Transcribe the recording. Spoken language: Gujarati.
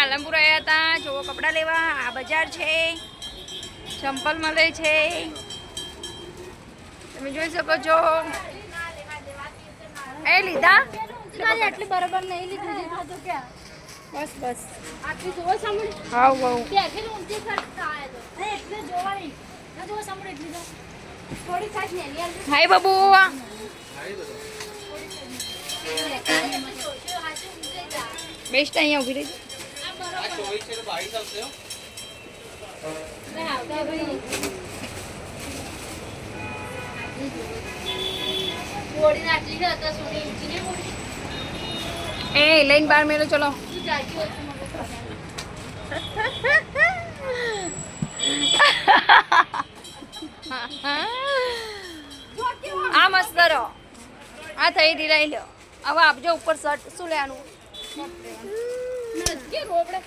પાલનપુર આવ્યા હતા જો કપડાં લેવા. આ બજાર છે, ચંપલ મળે છે, તમે જોઈ શકો છો. એ લીધા એટલે બરાબર નહીં લીધું તો ક્યાં બસ બસ આટલી જોવા સાંભળી હાવ બહુ એટલે ઊંચી ખર્ચા આવ્યો એટલે જોવાની ના જોવા સાંભળી એટલી તો થોડી ખાસ ને હાય બાબુ બેસ્ટ અહીંયા ઉભી રહી. એ લઈને બાર મેળો ચલો. આ મસ્ત કરો. આ થઈ લઈ લો. હવે આપજો ઉપર શર્ટ શું લેવાનું? રોબડે